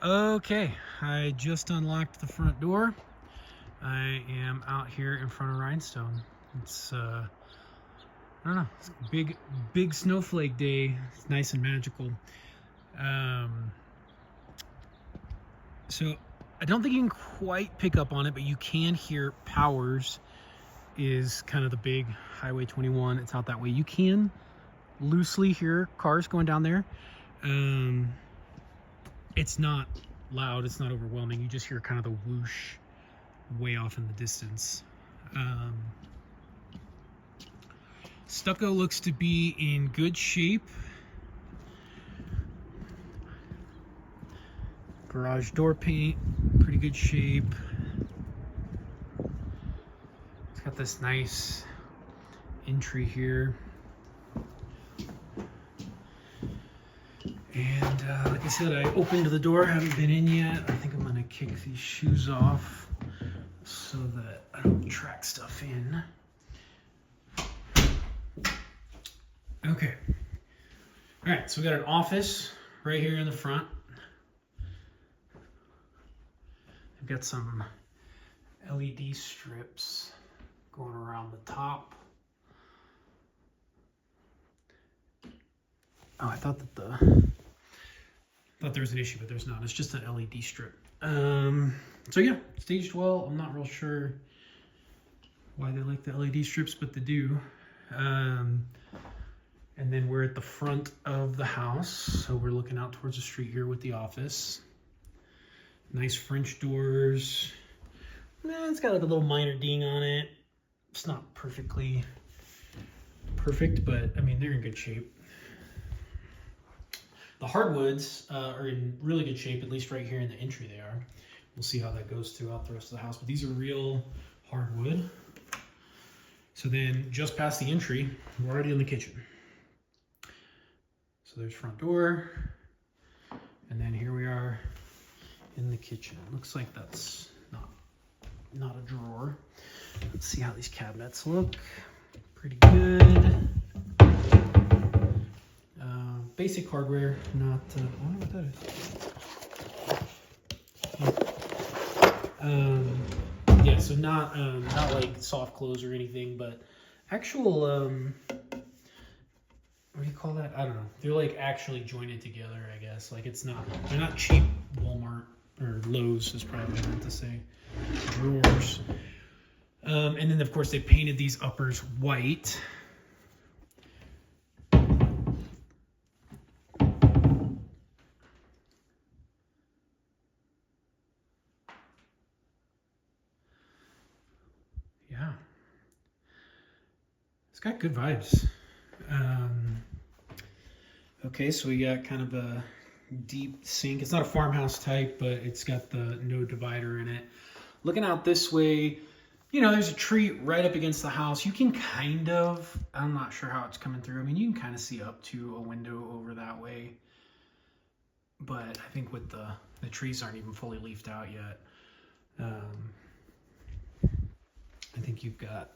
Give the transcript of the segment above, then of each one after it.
Okay, I just unlocked the front door. I am out here in front of Rhinestone. It's I don't know, it's a big snowflake day. It's nice and magical. Um, so I don't think you can quite pick up on it, but you can hear Powers is kind of the big Highway 21. It's out that way. You can loosely hear cars going down there. It's not loud, it's not overwhelming. You just hear kind of the whoosh way off in the distance. Stucco looks to be in good shape. Garage door paint, pretty good shape. It's got this nice entry here. And like I said, I opened the door, haven't been in yet. I think I'm gonna kick these shoes off so that I don't track stuff in. Okay. All right, so we got an office right here in the front. I've got some LED strips going around the top. Oh, I thought there was an issue, but there's not. It's just an LED strip. So yeah, staged well. I'm not real sure why they like the LED strips, but they do. And then we're at the front of the house, so we're looking out towards the street here with the office. Nice French doors. It's got like a little minor ding on it. It's not perfectly perfect, but I mean, they're in good shape. The hardwoods are in really good shape, at least right here in the entry they are. We'll see how that goes throughout the rest of the house, but these are real hardwood. So then just past the entry, we're already in the kitchen. So there's front door, and then here we are in the kitchen. Looks like that's not a drawer. Let's see how these cabinets look. Pretty good. Basic hardware, not. I wonder what that is. Yeah, so not like soft close or anything, but actual. What do you call that? I don't know. They're like actually jointed together, I guess. Like they're not cheap Walmart or Lowe's is probably what I meant to say. Drawers. And then of course they painted these uppers white. Yeah. It's got good vibes. Okay, so we got kind of a deep sink. It's not a farmhouse type, but it's got the no divider in it. Looking out this way, there's a tree right up against the house. You can kind of, I'm not sure how it's coming through. I mean, you can kind of see up to a window over that way. But I think with the trees aren't even fully leafed out yet. I think you've got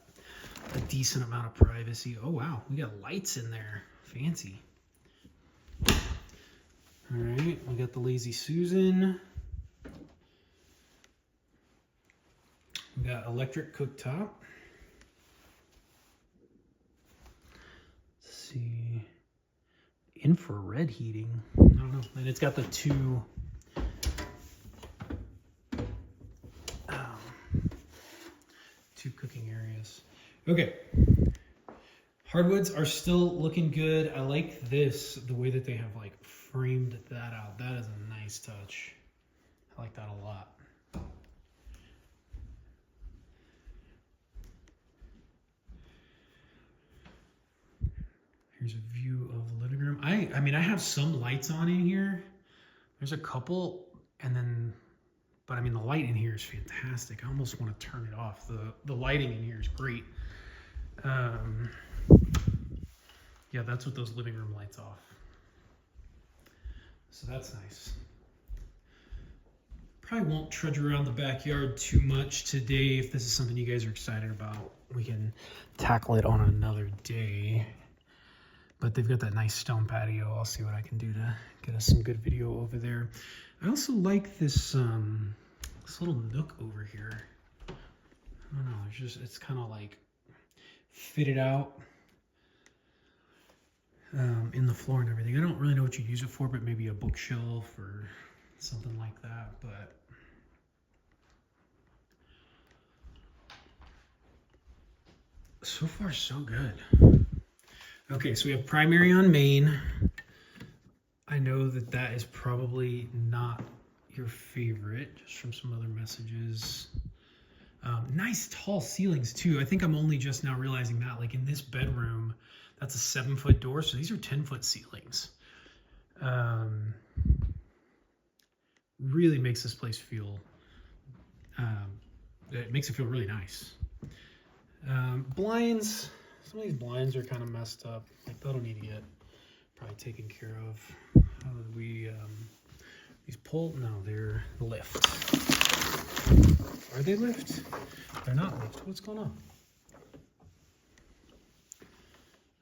a decent amount of privacy. Oh, wow. We got lights in there. Fancy. All right. We got the Lazy Susan. We got electric cooktop. Let's see. Infrared heating. I don't know. And it's got the two cooking areas. Okay. Hardwoods are still looking good. I like this, the way that they have like framed that out. That is a nice touch. I like that a lot. Here's a view of the living room. I mean, I have some lights on in here. There's a couple, but I mean, the light in here is fantastic. I almost want to turn it off. The lighting in here is great. Yeah, that's with those living room lights off. So that's nice. Probably won't trudge around the backyard too much today. If this is something you guys are excited about, we can tackle it on another day. But they've got that nice stone patio. I'll see what I can do to get us some good video over there. I also like this this little nook over here. I don't know, it's kind of like fitted out in the floor and everything. I don't really know what you'd use it for, but maybe a bookshelf or something like that. But so far, so good. Okay, so we have primary on main. I know that that is probably not your favorite, just from some other messages. Nice tall ceilings too. I think I'm only just now realizing that, like in this bedroom, that's a 7-foot door, so these are 10-foot ceilings. Really makes this place feel, it makes it feel really nice. Blinds, some of these blinds are kind of messed up. Like that'll need to get probably taken care of. How did we, these pull, no, they're lift. Are they lift? They're not lift. What's going on?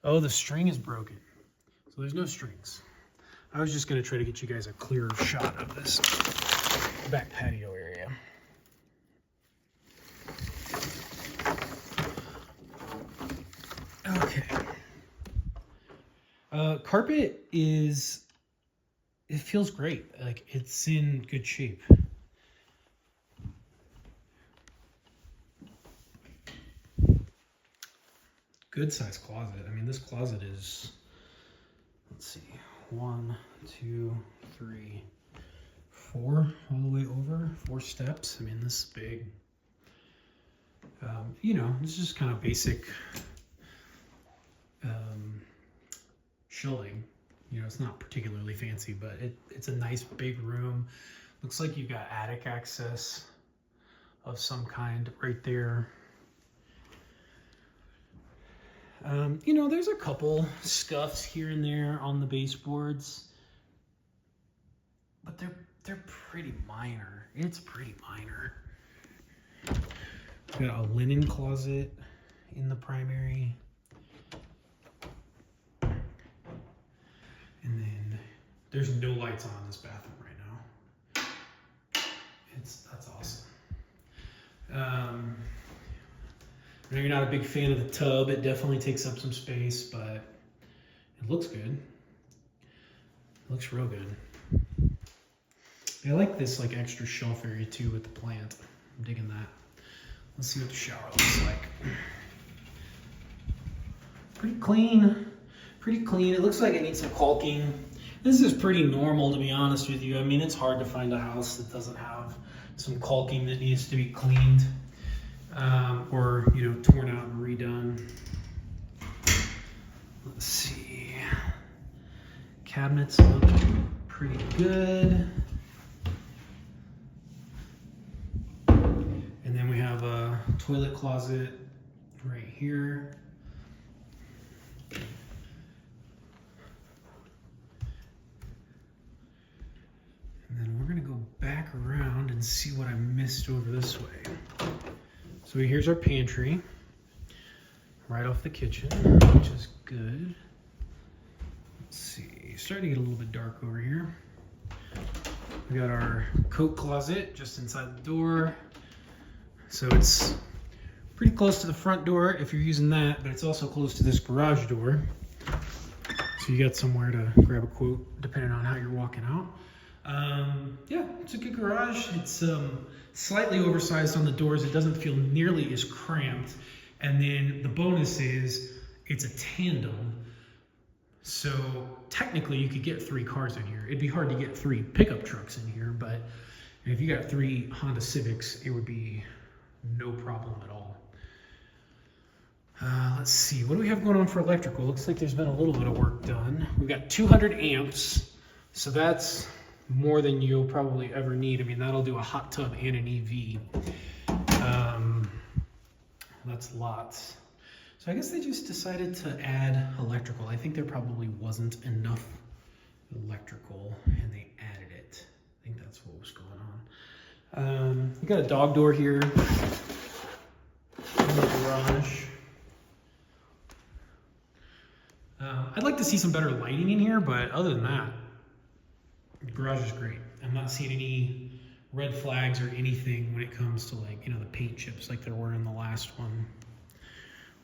Oh, the string is broken. So there's no strings. I was just gonna try to get you guys a clearer shot of this back patio area. Okay. Carpet is, it feels great. Like it's in good shape. Good size closet. I mean, this closet is, let's see, 1, 2, 3, 4, all the way over, 4 steps. I mean, this is big. You know, it's just kind of basic shelving. You know, it's not particularly fancy, but it's a nice big room. Looks like you've got attic access of some kind right there. You know, there's a couple scuffs here and there on the baseboards, but they're pretty minor. It's pretty minor. We've got a linen closet in the primary. And then there's no lights on in this bathroom right now. That's awesome. I know you're not a big fan of the tub. It definitely takes up some space, but it looks good. It looks real good. I like this like extra shelf area too with the plant. I'm digging that. Let's see what the shower looks like. Pretty clean. Pretty clean. It looks like it needs some caulking. This is pretty normal, to be honest with you. I mean, it's hard to find a house that doesn't have some caulking that needs to be cleaned. Or, you know, torn out and redone. Let's see. Cabinets look pretty good. And then we have a toilet closet right here. And then we're gonna go back around and see what I missed over this way. So here's our pantry, right off the kitchen, which is good. Let's see, starting to get a little bit dark over here. We got our coat closet just inside the door. So it's pretty close to the front door if you're using that, but it's also close to this garage door. So you got somewhere to grab a quote depending on how you're walking out. Yeah, it's a good garage. It's slightly oversized on the doors. It doesn't feel nearly as cramped. And then the bonus is it's a tandem. So technically you could get 3 cars in here. It'd be hard to get 3 pickup trucks in here, but if you got 3 Honda Civics, it would be no problem at all. Let's see, what do we have going on for electrical? Looks like there's been a little bit of work done. We've got 200 amps, so that's more than you'll probably ever need. I mean, that'll do a hot tub and an EV. That's lots. So I guess they just decided to add electrical. I think there probably wasn't enough electrical and they added it. I think that's what was going on. We got a dog door here in the garage. I'd like to to see some better lighting in here, but other than that, the garage is great. I'm not seeing any red flags or anything when it comes to, like, you know, the paint chips like there were in the last one.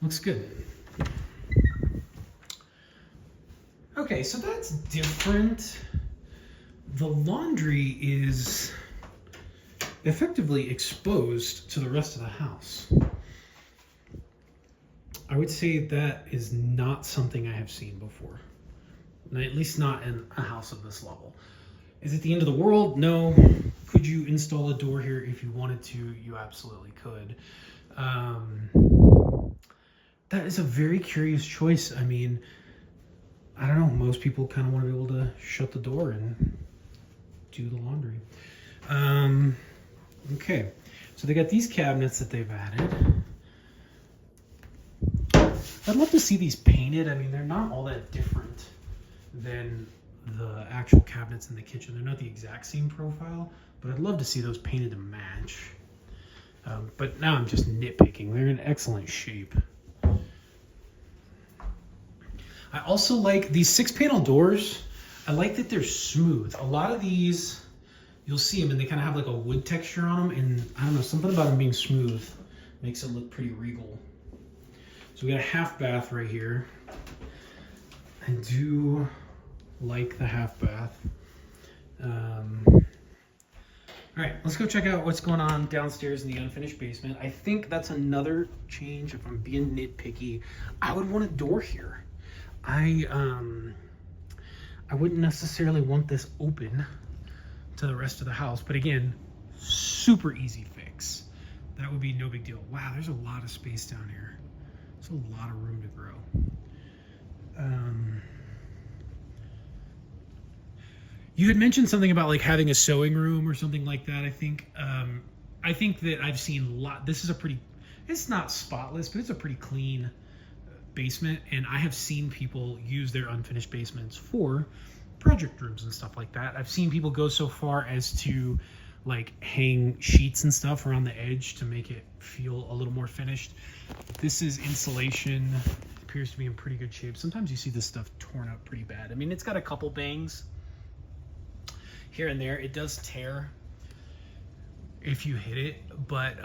Looks good. Okay, so that's different. The laundry is effectively exposed to the rest of the house. I would say that is not something I have seen before. At least not in a house of this level. Is it the end of the world? No. Could you install a door here if you wanted to? You absolutely could. That is a very curious choice. I mean, I don't know. Most people kind of want to be able to shut the door and do the laundry. Okay. So they got these cabinets that they've added. I'd love to see these painted. I mean, they're not all that different than the actual cabinets in the kitchen. They're not the exact same profile, but I'd love to see those painted to match. But now I'm just nitpicking. They're in excellent shape. I also like these 6-panel doors. I like that they're smooth. A lot of these, you'll see them and they kind of have like a wood texture on them. And I don't know, something about them being smooth makes it look pretty regal. So we got a half bath right here. I do like the half bath. All right, let's go check out what's going on downstairs in the unfinished basement. I think that's another change. If I'm being nitpicky, I would want a door here. I wouldn't necessarily want this open to the rest of the house, but again, super easy fix. That would be no big deal. Wow, there's a lot of space down here. There's a lot of room to grow. You had mentioned something about like having a sewing room or something like that. I think that I've seen this is a pretty, it's not spotless, but it's a pretty clean basement. And I have seen people use their unfinished basements for project rooms and stuff like that. I've seen people go so far as to like hang sheets and stuff around the edge to make it feel a little more finished. This is insulation. It appears to be in pretty good shape. Sometimes you see this stuff torn up pretty bad. I mean, it's got a couple bangs here and there. It does tear if you hit it, but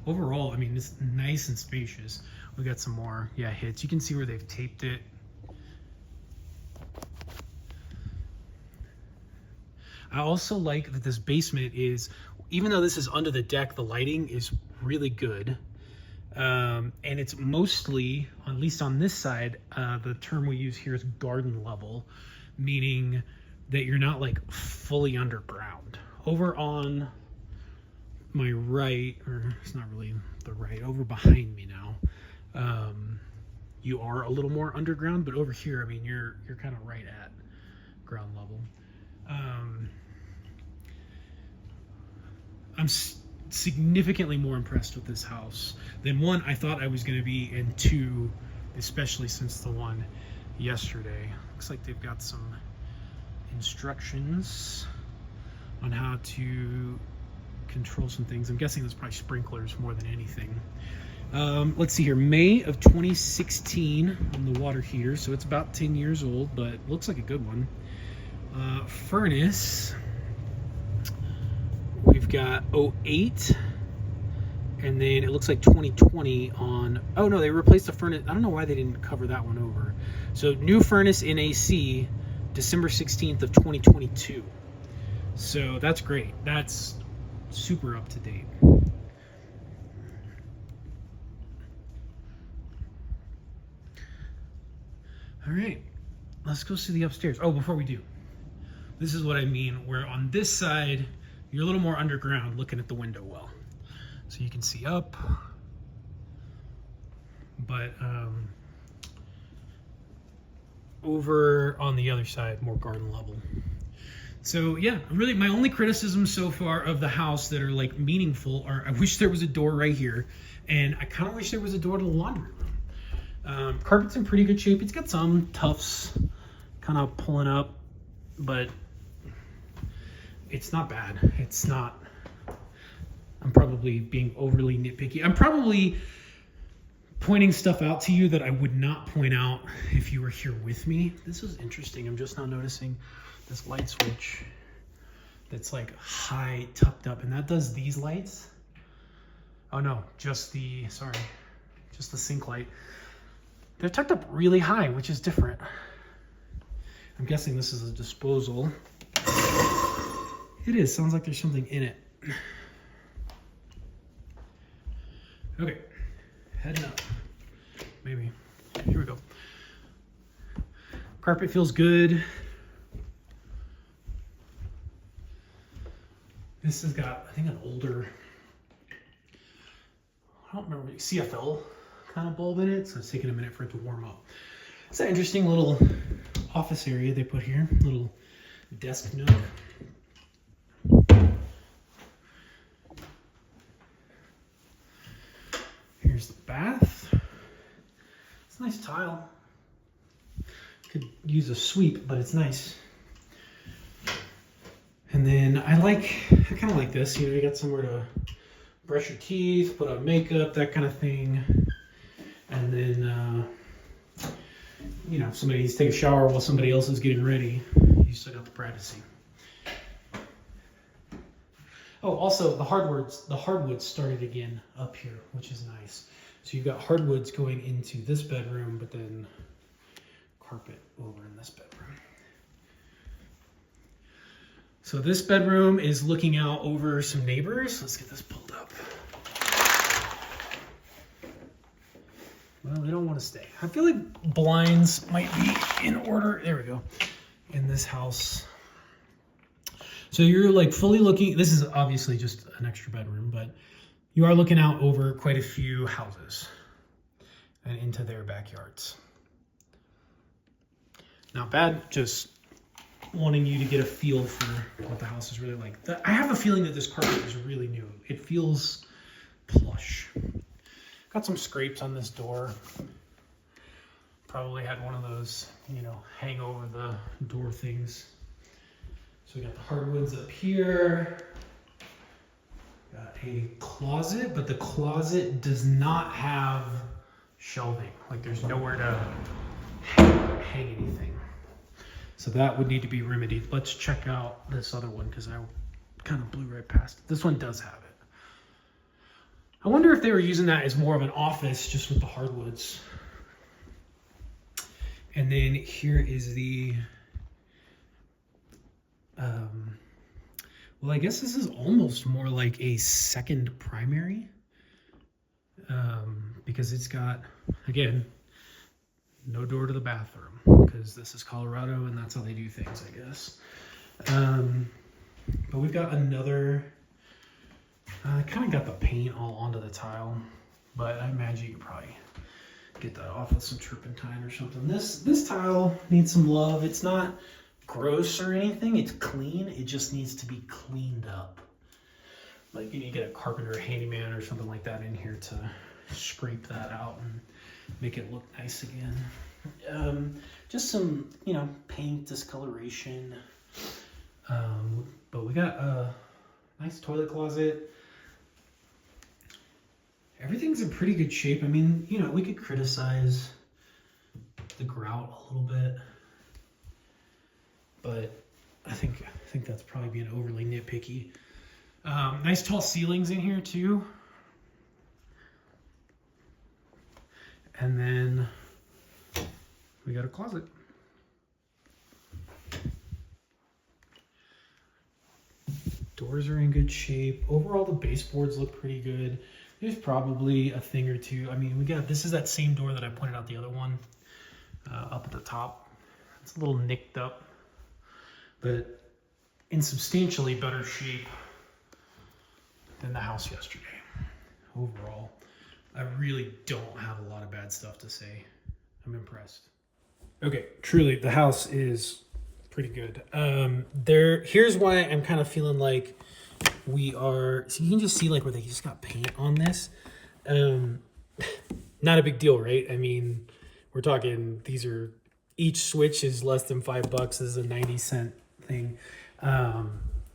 overall, I mean, it's nice and spacious. We got some more hits. You can see where they've taped it. I also like that this basement is, even though this is under the deck, the lighting is really good. And it's mostly, at least on this side, the term we use here is garden level, meaning that you're not like fully underground. Over on my right, or it's not really the right, over behind me now, you are a little more underground, but over here, I mean, you're kind of right at ground level. I'm significantly more impressed with this house than one I thought I was going to be, and two, especially since the one yesterday. Looks like they've got some instructions on how to control some things. I'm guessing there's probably sprinklers more than anything. Let's see here, May of 2016 on the water heater, so it's about 10 years old, but looks like a good one. Furnace, we've got 08, and then it looks like 2020 on, oh no, they replaced the furnace. I don't know why they didn't cover that one over. So new furnace in AC, December 16th of 2022. So that's great. That's super up to date. All right, let's go see the upstairs. Oh, before we do, this is what I mean, where on this side, you're a little more underground looking at the window well. So you can see up, but over on the other side, more garden level. So yeah, really my only criticism so far of the house that are like meaningful are, I wish there was a door right here, and I kind of wish there was a door to the laundry room. Carpet's in pretty good shape. It's got some tufts kind of pulling up, but it's not bad. It's not, I'm probably being overly nitpicky. I'm probably pointing stuff out to you that I would not point out if you were here with me. This is interesting. I'm just now noticing this light switch that's like high tucked up, and that does these lights. Oh no, just the sink light. They're tucked up really high, which is different. I'm guessing this is a disposal. It is, sounds like there's something in it. Okay, heading up, maybe. Here we go. Carpet feels good. This has got, I think, an older, I don't remember, CFL kind of bulb in it, so it's taking a minute for it to warm up. It's an interesting little office area they put here, little desk nook. Here's the bath. It's a nice tile. Could use a sweep, but it's nice. And then I kind of like this. You know, you got somewhere to brush your teeth, put on makeup, that kind of thing. And then, you know, if somebody needs to take a shower while somebody else is getting ready, you still got the privacy. Oh, also the hardwoods started again up here, which is nice. So you've got hardwoods going into this bedroom, but then carpet over in this bedroom. So this bedroom is looking out over some neighbors. Let's get this pulled up. Well, they don't want to stay. I feel like blinds might be in order. There we go. In this house. So you're like fully looking, this is obviously just an extra bedroom, but you are looking out over quite a few houses and into their backyards. Not bad, just wanting you to get a feel for what the house is really like. I have a feeling that this carpet is really new. It feels plush. Got some scrapes on this door. Probably had one of those, you know, hang over the door things. So we got the hardwoods up here. Got a closet, but the closet does not have shelving. Like there's nowhere to hang anything. So that would need to be remedied. Let's check out this other one because I kind of blew right past it. This one does have it. I wonder if they were using that as more of an office just with the hardwoods. And then here is the, well, I guess this is almost more like a second primary because it's got, again, no door to the bathroom because this is Colorado and that's how they do things, I guess. But we've got another, I kind of got the paint all onto the tile, but I imagine you could probably get that off with some turpentine or something. This tile needs some love. It's not gross or anything. It's clean. It just needs to be cleaned up. Like you need to get a carpenter, a handyman or something like that in here to scrape that out and make it look nice again. Just some, you know, paint discoloration. But we got a nice toilet closet. Everything's in pretty good shape. I mean, you know, we could criticize the grout a little bit, but I think that's probably being overly nitpicky. Nice tall ceilings in here too. And then we got a closet. Doors are in good shape. Overall, the baseboards look pretty good. There's probably a thing or two. I mean, this is that same door that I pointed out the other one up at the top. It's a little nicked up, but in substantially better shape than the house yesterday. Overall, I really don't have a lot of bad stuff to say. I'm impressed. Okay, truly, the house is pretty good. Here's why I'm kind of feeling like we are, so you can just see like where they just got paint on this. Not a big deal, right? I mean, we're talking, each switch is less than $5. This is a 90-cent thing.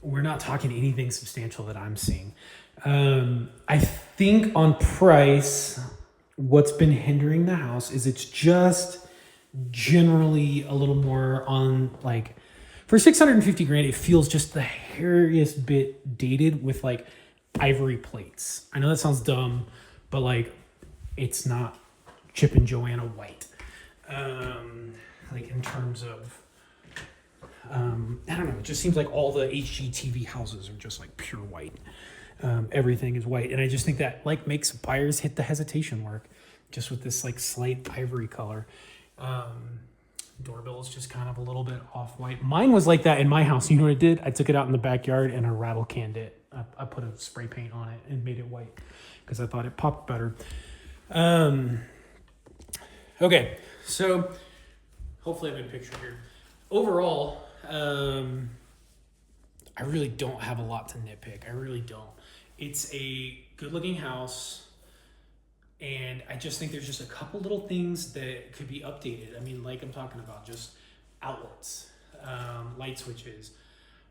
We're not talking anything substantial that I'm seeing. I think on price, what's been hindering the house is it's just generally a little more on like, for 650 grand, it feels just the hairiest bit dated with like ivory plates. I know that sounds dumb, but like it's not Chip and Joanna white. Like in terms of, I don't know, it just seems like all the HGTV houses are just like pure white. Everything is white. And I just think that like makes buyers hit the hesitation mark just with this like slight ivory color. Doorbell is just kind of a little bit off-white. Mine was like that in my house. You know what I did? I took it out in the backyard and I rattle canned it. I put a spray paint on it and made it white because I thought it popped better. Okay, so hopefully I'm in picture here. Overall, I really don't have a lot to nitpick. I really don't. It's a good-looking house. And I just think there's just a couple little things that could be updated. I mean, like I'm talking about, just outlets, light switches.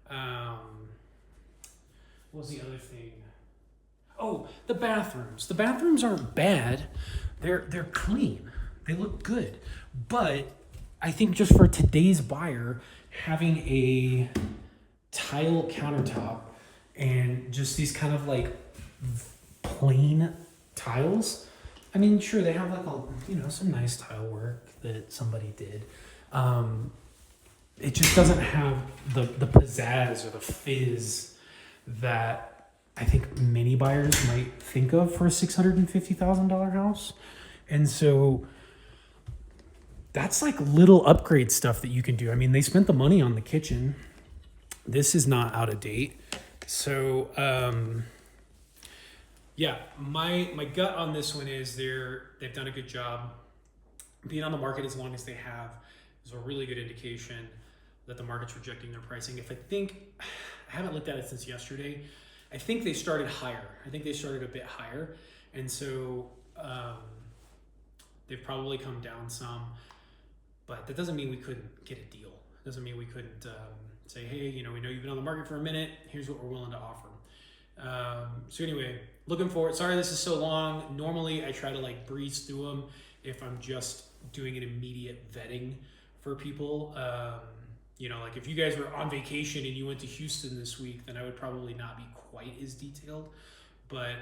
What was the other thing? Oh, the bathrooms. The bathrooms aren't bad. They're clean. They look good. But I think just for today's buyer, having a tile countertop and just these kind of like plain tiles. I mean, sure, they have like some nice tile work that somebody did. It just doesn't have the pizzazz or the fizz that I think many buyers might think of for a $650,000 house. And so that's like little upgrade stuff that you can do. I mean, they spent the money on the kitchen. This is not out of date. So, yeah, my gut on this one is they've done a good job. Being on the market as long as they have is a really good indication that the market's rejecting their pricing. I haven't looked at it since yesterday. I think they started higher. I think they started a bit higher. And so they've probably come down some. But that doesn't mean we couldn't get a deal. It doesn't mean we couldn't say, hey, we know you've been on the market for a minute. Here's what we're willing to offer. So anyway, looking forward. Sorry this is so long. Normally I try to like breeze through them if I'm just doing an immediate vetting for people. Like if you guys were on vacation and you went to Houston this week, then I would probably not be quite as detailed. But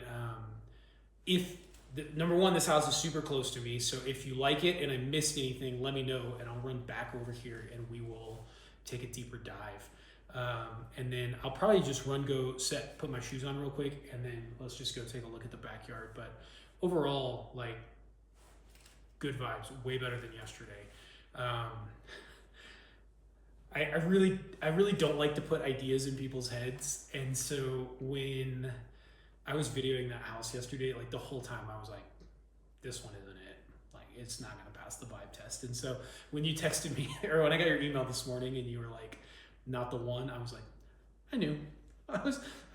number one, this house is super close to me. So if you like it and I missed anything, let me know and I'll run back over here and we will take a deeper dive. And then I'll probably just put my shoes on real quick, and then let's just go take a look at the backyard. But overall, like, good vibes, way better than yesterday. I really don't like to put ideas in people's heads, and so when I was videoing that house yesterday, like the whole time I was like, this one isn't it. Like, it's not gonna pass the vibe test. And so when you texted me, or when I got your email this morning and you were like, not the one, I was like, I knew. I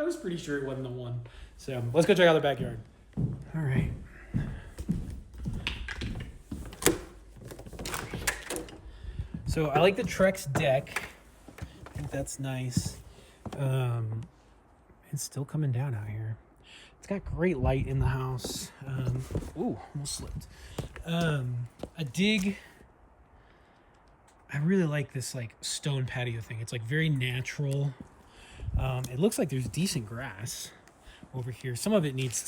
was pretty sure it wasn't the one. So let's go check out the backyard. All right. So I like the Trex deck. I think that's nice. It's still coming down out here. It's got great light in the house. Ooh, almost slipped. I really like this like stone patio thing. It's like very natural. It looks like there's decent grass over here. Some of it needs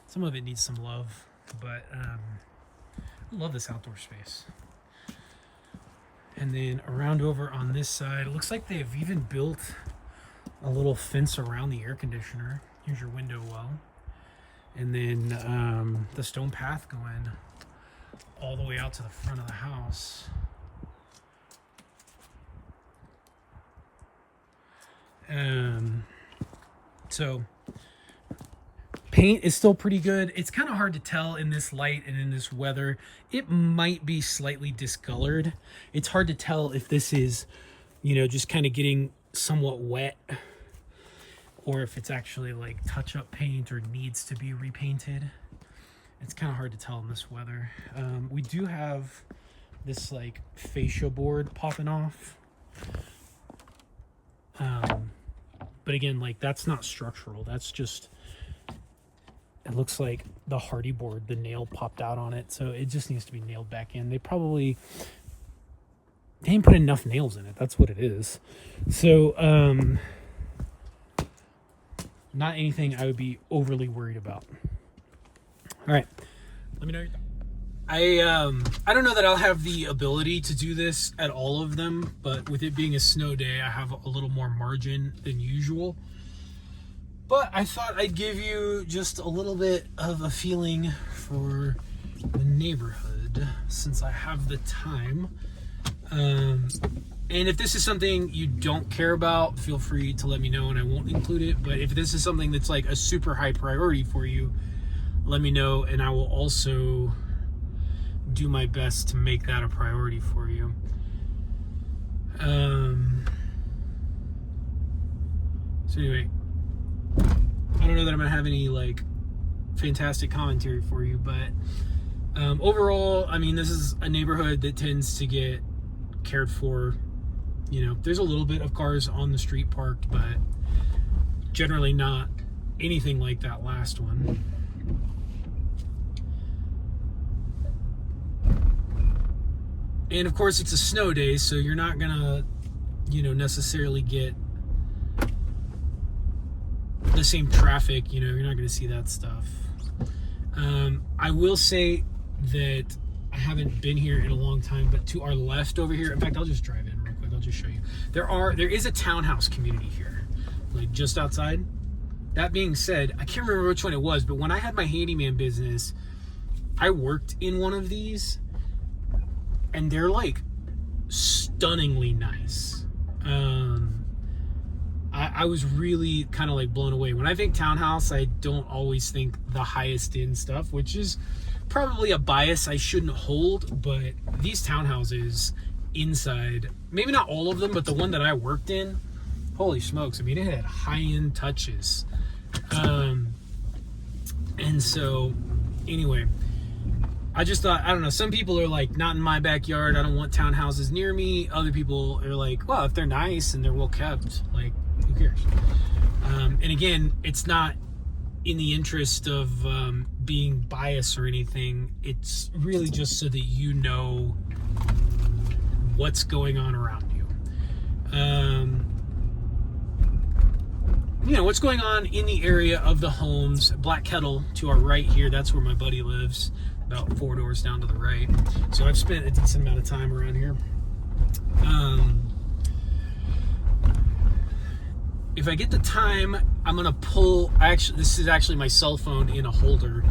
some love, but I love this outdoor space. And then around over on this side, it looks like they've even built a little fence around the air conditioner. Here's your window well. And then the stone path going all the way out to the front of the house. So paint is still pretty good. It's kind of hard to tell in this light and in this weather. It might be slightly discolored. It's hard to tell if this is, just kind of getting somewhat wet, or if it's actually like touch-up paint or needs to be repainted. It's kind of hard to tell in this weather. We do have this like fascia board popping off. But again, like that's not structural. That's just, it looks like the hardy board, the nail popped out on it, so it just needs to be nailed back in. They didn't put enough nails in it. That's what it is. So not anything I would be overly worried about. All right, let me know your thoughts. I don't know that I'll have the ability to do this at all of them, but with it being a snow day, I have a little more margin than usual. But I thought I'd give you just a little bit of a feeling for the neighborhood since I have the time. And if this is something you don't care about, feel free to let me know and I won't include it. But if this is something that's like a super high priority for you, let me know and I will also do my best to make that a priority for you. So anyway, I don't know that I'm gonna have any like fantastic commentary for you, but overall, I mean, this is a neighborhood that tends to get cared for. You know, there's a little bit of cars on the street parked, but generally not anything like that last one. And of course, it's a snow day, so you're not gonna, you know, necessarily get the same traffic. You know, you're not gonna see that stuff. I will say that I haven't been here in a long time, but to our left over here, in fact, I'll just drive in real quick. I'll just show you. There is a townhouse community here, like just outside. That being said, I can't remember which one it was, but when I had my handyman business, I worked in one of these. And they're like stunningly nice. I was really kind of like blown away. When I think townhouse, I don't always think the highest end stuff, which is probably a bias I shouldn't hold. But these townhouses inside, maybe not all of them, but the one that I worked in, holy smokes. I mean, it had high end touches. And so anyway, I just thought, I don't know, some people are like, not in my backyard, I don't want townhouses near me. Other people are like, well, if they're nice and they're well kept, like, who cares? And again, it's not in the interest of being biased or anything. It's really just so that you know what's going on around you. You know, what's going on in the area of the homes. Black Kettle to our right here, that's where my buddy lives. About 4 doors down to the right. So I've spent a decent amount of time around here. If I get the time, I'm gonna pull, this is actually my cell phone in a holder,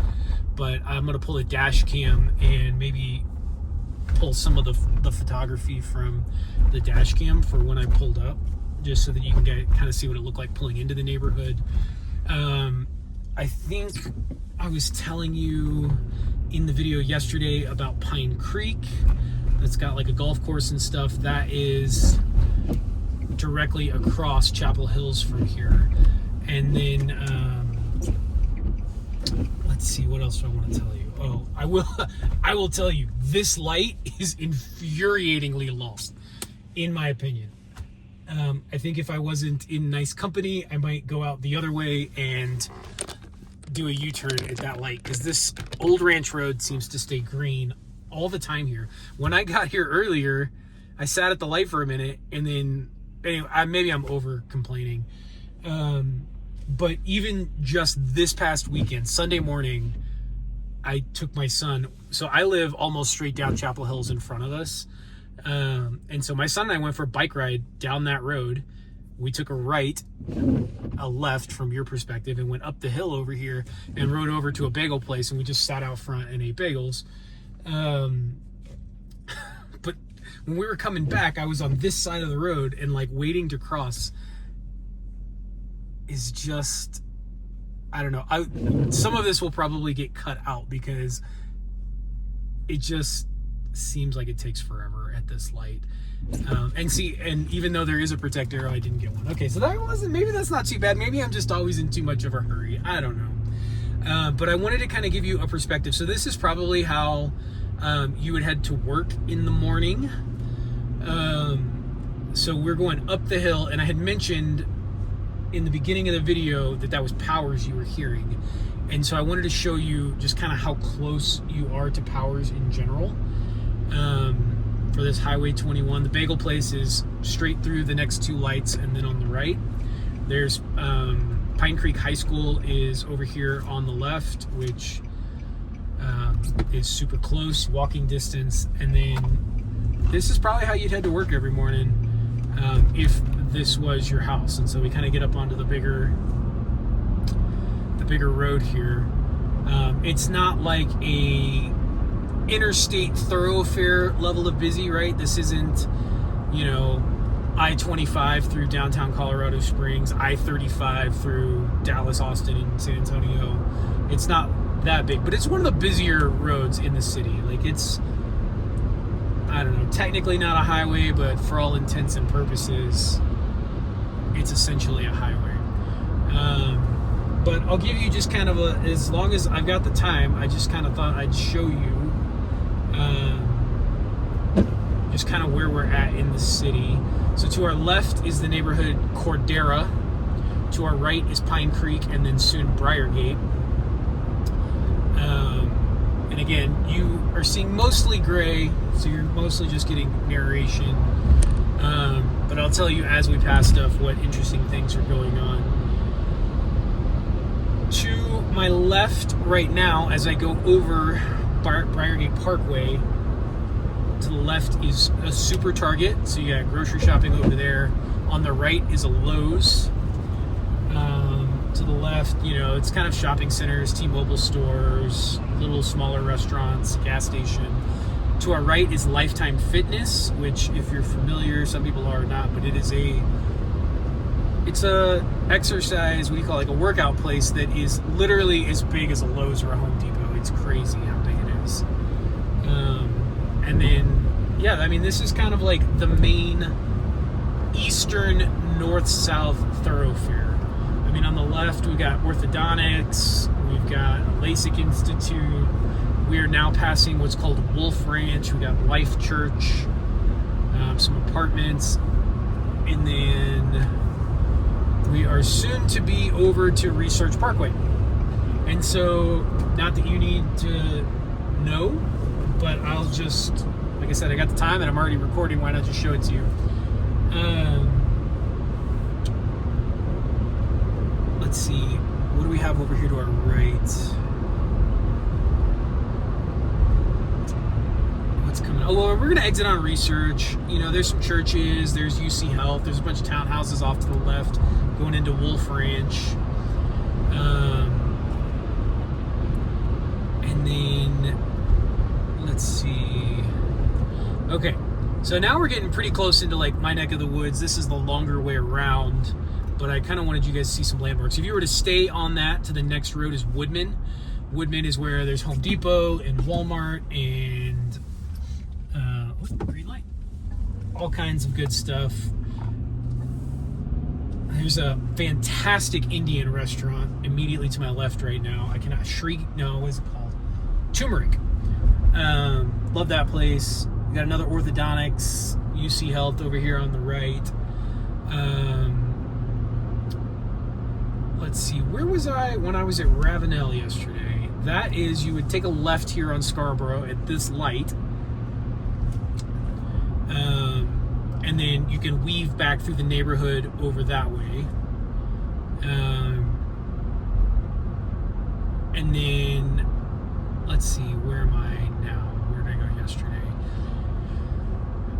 but I'm gonna pull a dash cam and maybe pull some of the photography from the dash cam for when I pulled up, just so that you can kind of see what it looked like pulling into the neighborhood. I think I was telling you in the video yesterday about Pine Creek. That's got like a golf course and stuff. That is directly across Chapel Hills from here. And then let's see, what else do I want to tell you? Oh, I will tell you, this light is infuriatingly long, in my opinion. I think if I wasn't in nice company, I might go out the other way and do a U-turn at that light, because this old ranch road seems to stay green all the time here. When I got here earlier, I sat at the light for a minute, and then anyway, maybe I'm over complaining, but even just this past weekend, Sunday morning, I took my son. So I live almost straight down Chapel Hills in front of us, and so my son and I went for a bike ride down that road. We took a right, a left from your perspective, and went up the hill over here and rode over to a bagel place, and we just sat out front and ate bagels. But when we were coming back, I was on this side of the road, and like waiting to cross is just, I don't know. Some of this will probably get cut out because it just seems like it takes forever at this light. And even though there is a protect arrow, I didn't get one. Okay, so maybe that's not too bad. Maybe I'm just always in too much of a hurry. I don't know. But I wanted to kind of give you a perspective. So this is probably how you would head to work in the morning. So we're going up the hill, and I had mentioned in the beginning of the video that was Powers you were hearing. And so I wanted to show you just kind of how close you are to Powers in general. For this Highway 21, the bagel place is straight through the next 2 lights, and then on the right, there's Pine Creek High School is over here on the left, which is super close, walking distance. And then this is probably how you'd head to work every morning if this was your house. And so we kind of get up onto the bigger road here. It's not like a interstate thoroughfare level of busy, right? This isn't, I-25 through downtown Colorado Springs, I-35 through Dallas, Austin, and San Antonio. It's not that big, but it's one of the busier roads in the city. Like, it's, I don't know, technically not a highway, but for all intents and purposes, it's essentially a highway. But I'll give you just kind of as long as I've got the time, I just kind of thought I'd show you just kind of where we're at in the city. So to our left is the neighborhood Cordera. To our right is Pine Creek, and then soon Briargate. And again, you are seeing mostly gray, so you're mostly just getting narration. But I'll tell you as we pass stuff what interesting things are going on. To my left right now, as I go over Briargate Parkway, to the left is a Super Target, so you got grocery shopping over there. On the right is a Lowe's. To the left, it's kind of shopping centers, T-Mobile stores, little smaller restaurants, gas station. To our right is Lifetime Fitness, which, if you're familiar, some people are not, but it's a exercise, what do you call it, like a workout place that is literally as big as a Lowe's or a Home Depot. It's crazy how big it is. And then, this is kind of like the main eastern north-south thoroughfare. On the left, we've got orthodontics, we've got LASIK Institute, we are now passing what's called Wolf Ranch, we got Life Church, some apartments, and then we are soon to be over to Research Parkway. And so, not that you need to know, but I'll just, like I said, I got the time and I'm already recording, why not just show it to you? Let's see, what do we have over here to our right? What's coming? Oh, well, we're going to exit on Research. There's some churches, there's UC Health, there's a bunch of townhouses off to the left going into Wolf Ranch. And then, let's see. Okay, so now we're getting pretty close into like my neck of the woods. This is the longer way around, but I kind of wanted you guys to see some landmarks. If you were to stay on that, to the next road is Woodman. Woodman is where there's Home Depot and Walmart and green light. All kinds of good stuff. There's a fantastic Indian restaurant immediately to my left right now. I cannot shriek. No, what is it called? Turmeric. Love that place. We got another orthodontics, UC Health over here on the right. Let's see, where was I when I was at Ravenel yesterday? That is, you would take a left here on Scarborough at this light. And then you can weave back through the neighborhood over that way. And then, let's see, where am I now? Where did I go yesterday?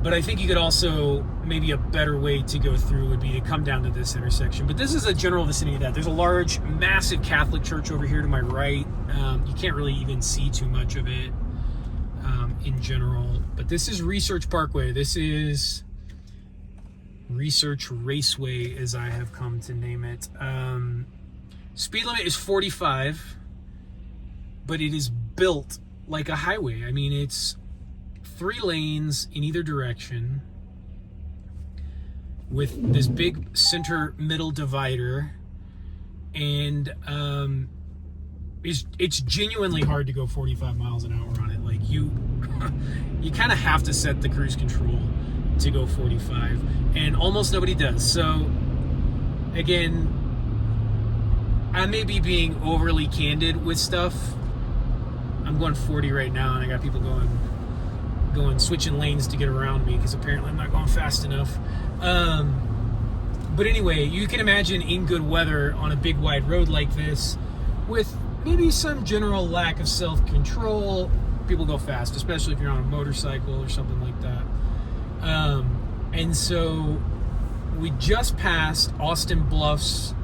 But I think you could also, maybe a better way to go through would be to come down to this intersection. But this is a general vicinity of that. There's a large, massive Catholic church over here to my right. You can't really even see too much of it in general. But this is Research Parkway. This is Research Raceway, as I have come to name it. Speed limit is 45, but it is built like a highway. It's 3 lanes in either direction with this big center middle divider, and it's genuinely hard to go 45 miles an hour on it. Like, you kind of have to set the cruise control to go 45, and almost nobody does. So again, I may be being overly candid with stuff. I'm going 40 right now, and I got people going switching lanes to get around me because apparently I'm not going fast enough. But anyway, you can imagine in good weather on a big wide road like this, with maybe some general lack of self-control, people go fast, especially if you're on a motorcycle or something like that. And so we just passed Austin Bluffs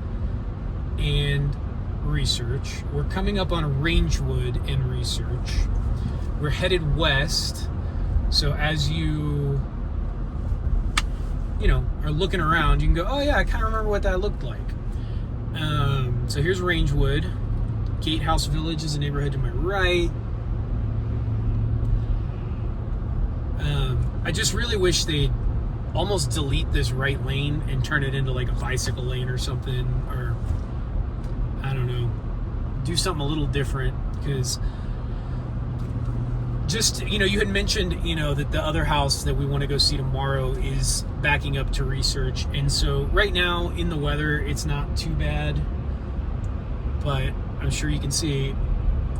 and Research. We're coming up on Rangewood and Research. We're headed west. So as you are looking around, you can go, oh yeah, I kind of remember what that looked like. So here's Rangewood. Gatehouse Village is a neighborhood to my right. I just really wish they'd almost delete this right lane and turn it into like a bicycle lane or something, or I don't know, do something a little different, because just, you had mentioned, that the other house that we want to go see tomorrow is backing up to Research. And so right now in the weather, it's not too bad, but I'm sure you can see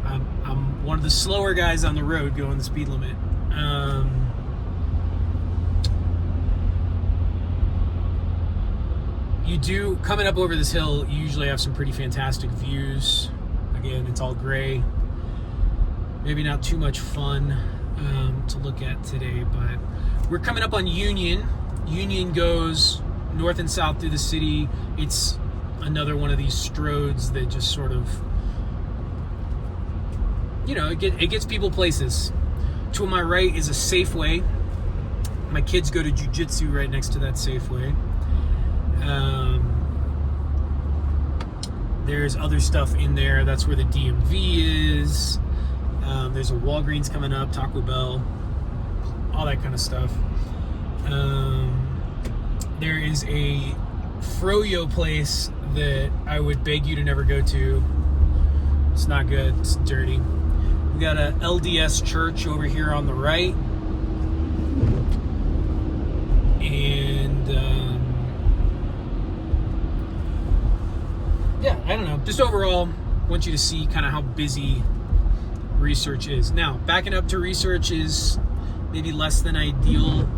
I'm one of the slower guys on the road going the speed limit. You do, coming up over this hill, you usually have some pretty fantastic views. Again, it's all gray. Maybe not too much fun to look at today, but we're coming up on Union. Union goes north and south through the city. It's another one of these stroads that just sort of, it gets people places. To my right is a Safeway. My kids go to jiu-jitsu right next to that Safeway. There's other stuff in there. That's where the DMV is. There's a Walgreens coming up, Taco Bell, all that kind of stuff. There is a froyo place that I would beg you to never go to. It's not good. It's dirty. We got a LDS church over here on the right. And yeah, I don't know. Just overall, I want you to see kind of how busy Research is. Now, backing up to Research is maybe less than ideal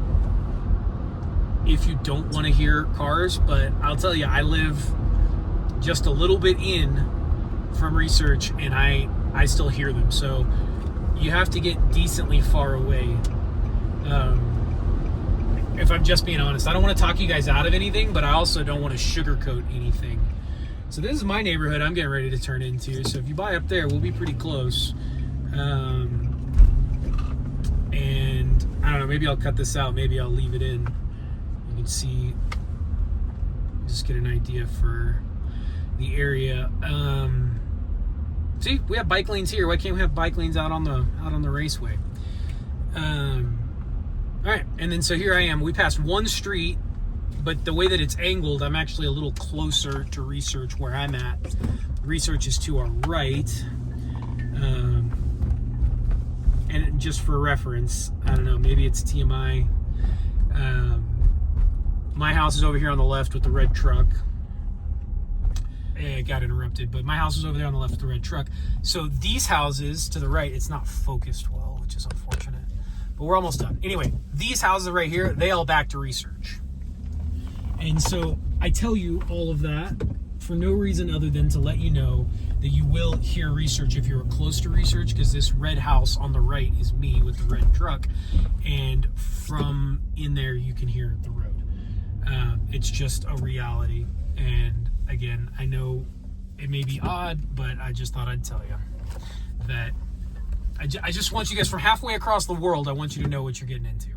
if you don't want to hear cars, but I'll tell you, I live just a little bit in from Research, and I still hear them. So you have to get decently far away. If I'm just being honest, I don't want to talk you guys out of anything, but I also don't want to sugarcoat anything. So this is my neighborhood I'm getting ready to turn into. So if you buy up there, we'll be pretty close. And I don't know, maybe I'll cut this out. Maybe I'll leave it in. You can see, just get an idea for the area. See, we have bike lanes here. Why can't we have bike lanes out on the raceway? All right, and then so here I am. We passed one street, but the way that it's angled, I'm actually a little closer to Research where I'm at. Research is to our right. And just for reference, I don't know, maybe it's TMI. My house is over here on the left with the red truck. It got interrupted, but my house is over there on the left with the red truck. So these houses to the right, it's not focused well, which is unfortunate. But we're almost done. Anyway, these houses right here, they all back to Research. And so I tell you all of that for no reason other than to let you know that you will hear Research if you're close to Research, because this red house on the right is me with the red truck, and from in there you can hear the road. It's just a reality. And again, I know it may be odd, but I just thought I'd tell you that I just want you guys, from halfway across the world, I want you to know what you're getting into.